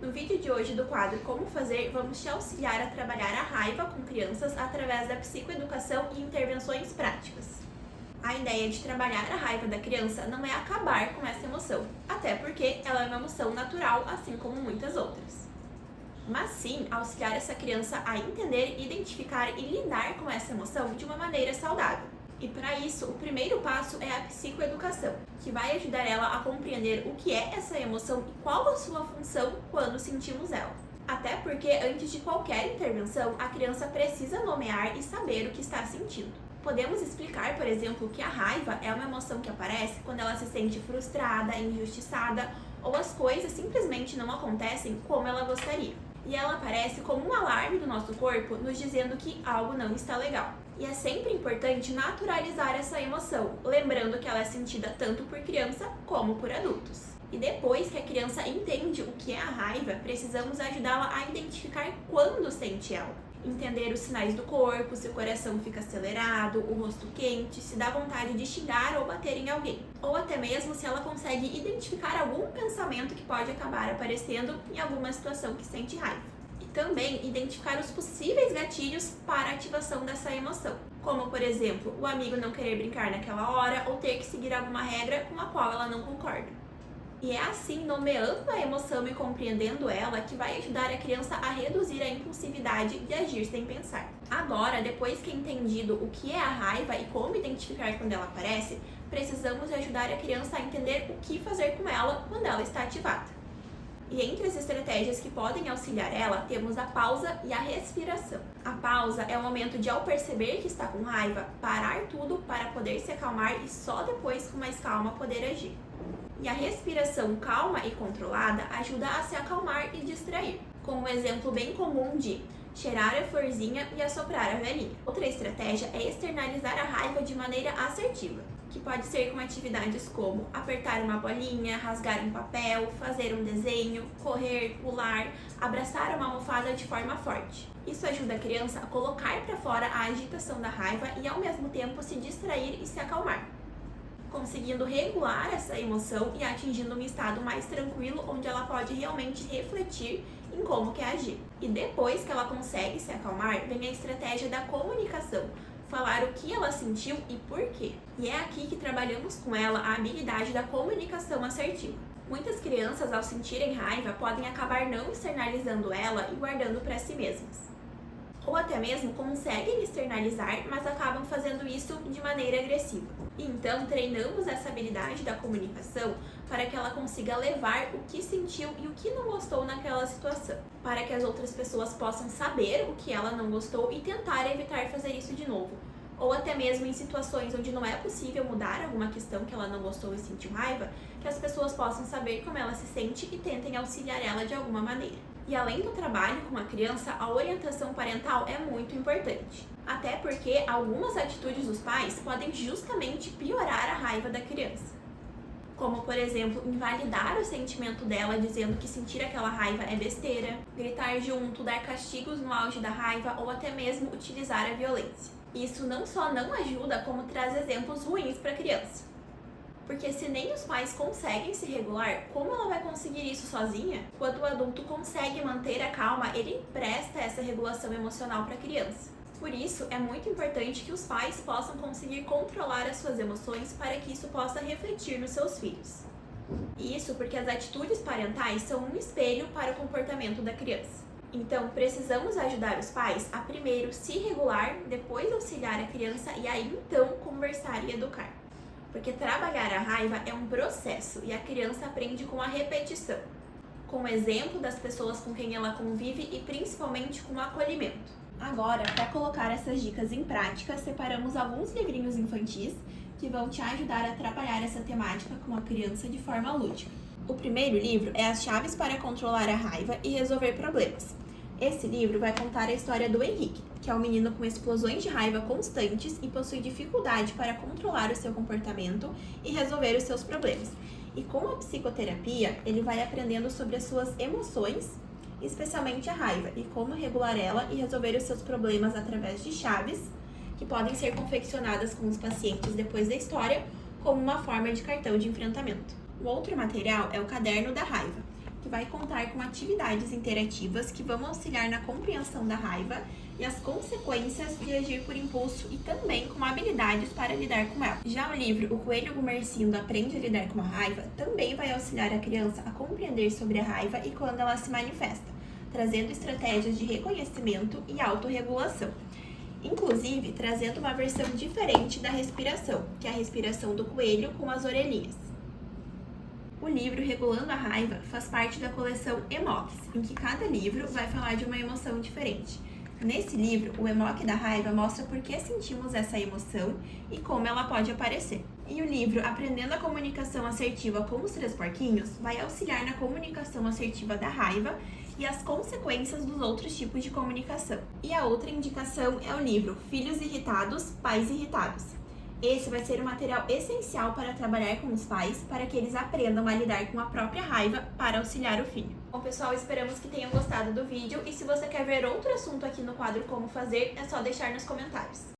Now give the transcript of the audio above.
No vídeo de hoje do quadro Como Fazer, vamos te auxiliar a trabalhar a raiva com crianças através da psicoeducação e intervenções práticas. A ideia de trabalhar a raiva da criança não é acabar com essa emoção, até porque ela é uma emoção natural, assim como muitas outras. Mas sim auxiliar essa criança a entender, identificar e lidar com essa emoção de uma maneira saudável. E para isso, o primeiro passo é a psicoeducação, que vai ajudar ela a compreender o que é essa emoção e qual a sua função quando sentimos ela. Até porque antes de qualquer intervenção, a criança precisa nomear e saber o que está sentindo. Podemos explicar, por exemplo, que a raiva é uma emoção que aparece quando ela se sente frustrada, injustiçada ou as coisas simplesmente não acontecem como ela gostaria. E ela aparece como um alarme do nosso corpo nos dizendo que algo não está legal. E é sempre importante naturalizar essa emoção, lembrando que ela é sentida tanto por criança como por adultos. E depois que a criança entende o que é a raiva, precisamos ajudá-la a identificar quando sente ela. Entender os sinais do corpo, se o coração fica acelerado, o rosto quente, se dá vontade de xingar ou bater em alguém. Ou até mesmo se ela consegue identificar algum pensamento que pode acabar aparecendo em alguma situação que sente raiva. E também identificar os possíveis gatilhos para a ativação dessa emoção. Como, por exemplo, o amigo não querer brincar naquela hora ou ter que seguir alguma regra com a qual ela não concorda. E é assim, nomeando a emoção e compreendendo ela, que vai ajudar a criança a reduzir a impulsividade de agir sem pensar. Agora, depois que é entendido o que é a raiva e como identificar quando ela aparece, precisamos ajudar a criança a entender o que fazer com ela quando ela está ativada. E entre as estratégias que podem auxiliar ela, temos a pausa e a respiração. A pausa é o momento de, ao perceber que está com raiva, parar tudo para poder se acalmar e só depois, com mais calma, poder agir. E a respiração calma e controlada ajuda a se acalmar e distrair, com um exemplo bem comum de cheirar a florzinha e assoprar a velhinha. Outra estratégia é externalizar a raiva de maneira assertiva, que pode ser com atividades como apertar uma bolinha, rasgar um papel, fazer um desenho, correr, pular, abraçar uma almofada de forma forte. Isso ajuda a criança a colocar para fora a agitação da raiva e ao mesmo tempo se distrair e se acalmar, conseguindo regular essa emoção e atingindo um estado mais tranquilo, onde ela pode realmente refletir em como quer agir. E depois que ela consegue se acalmar, vem a estratégia da comunicação, falar o que ela sentiu e por quê. E é aqui que trabalhamos com ela a habilidade da comunicação assertiva. Muitas crianças, ao sentirem raiva, podem acabar não externalizando ela e guardando para si mesmas. Ou até mesmo conseguem externalizar, mas acabam fazendo isso de maneira agressiva. E então treinamos essa habilidade da comunicação para que ela consiga levar o que sentiu e o que não gostou naquela situação, para que as outras pessoas possam saber o que ela não gostou e tentar evitar fazer isso de novo. Ou até mesmo em situações onde não é possível mudar alguma questão que ela não gostou e sentiu raiva, que as pessoas possam saber como ela se sente e tentem auxiliar ela de alguma maneira. E além do trabalho com a criança, a orientação parental é muito importante. Até porque algumas atitudes dos pais podem justamente piorar a raiva da criança. Como, por exemplo, invalidar o sentimento dela dizendo que sentir aquela raiva é besteira, gritar junto, dar castigos no auge da raiva ou até mesmo utilizar a violência. Isso não só não ajuda, como traz exemplos ruins para a criança. Porque se nem os pais conseguem se regular, como ela vai conseguir isso sozinha? Quando o adulto consegue manter a calma, ele empresta essa regulação emocional para a criança. Por isso, é muito importante que os pais possam conseguir controlar as suas emoções para que isso possa refletir nos seus filhos. Isso porque as atitudes parentais são um espelho para o comportamento da criança. Então, precisamos ajudar os pais a primeiro se regular, depois auxiliar a criança e aí então conversar e educar. Porque trabalhar a raiva é um processo e a criança aprende com a repetição, com o exemplo das pessoas com quem ela convive e principalmente com o acolhimento. Agora, para colocar essas dicas em prática, separamos alguns livrinhos infantis que vão te ajudar a trabalhar essa temática com a criança de forma lúdica. O primeiro livro é As Chaves para Controlar a Raiva e Resolver Problemas. Esse livro vai contar a história do Henrique, que é um menino com explosões de raiva constantes e possui dificuldade para controlar o seu comportamento e resolver os seus problemas. E com a psicoterapia, ele vai aprendendo sobre as suas emoções, especialmente a raiva, e como regular ela e resolver os seus problemas através de chaves, que podem ser confeccionadas com os pacientes depois da história, como uma forma de cartão de enfrentamento. O outro material é o Caderno da Raiva, que que vai contar com atividades interativas que vão auxiliar na compreensão da raiva e as consequências de agir por impulso e também com habilidades para lidar com ela. Já o livro O Coelho Gumercindo Aprende a Lidar com a Raiva também vai auxiliar a criança a compreender sobre a raiva e quando ela se manifesta, trazendo estratégias de reconhecimento e autorregulação. Inclusive, trazendo uma versão diferente da respiração, que é a respiração do coelho com as orelhinhas. O livro Regulando a Raiva faz parte da coleção EMOCs, em que cada livro vai falar de uma emoção diferente. Nesse livro, o EMOC da raiva mostra por que sentimos essa emoção e como ela pode aparecer. E o livro Aprendendo a Comunicação Assertiva com os Três Porquinhos vai auxiliar na comunicação assertiva da raiva e as consequências dos outros tipos de comunicação. E a outra indicação é o livro Filhos Irritados, Pais Irritados. Esse vai ser um material essencial para trabalhar com os pais, para que eles aprendam a lidar com a própria raiva para auxiliar o filho. Bom, pessoal, esperamos que tenham gostado do vídeo e se você quer ver outro assunto aqui no quadro Como Fazer, é só deixar nos comentários.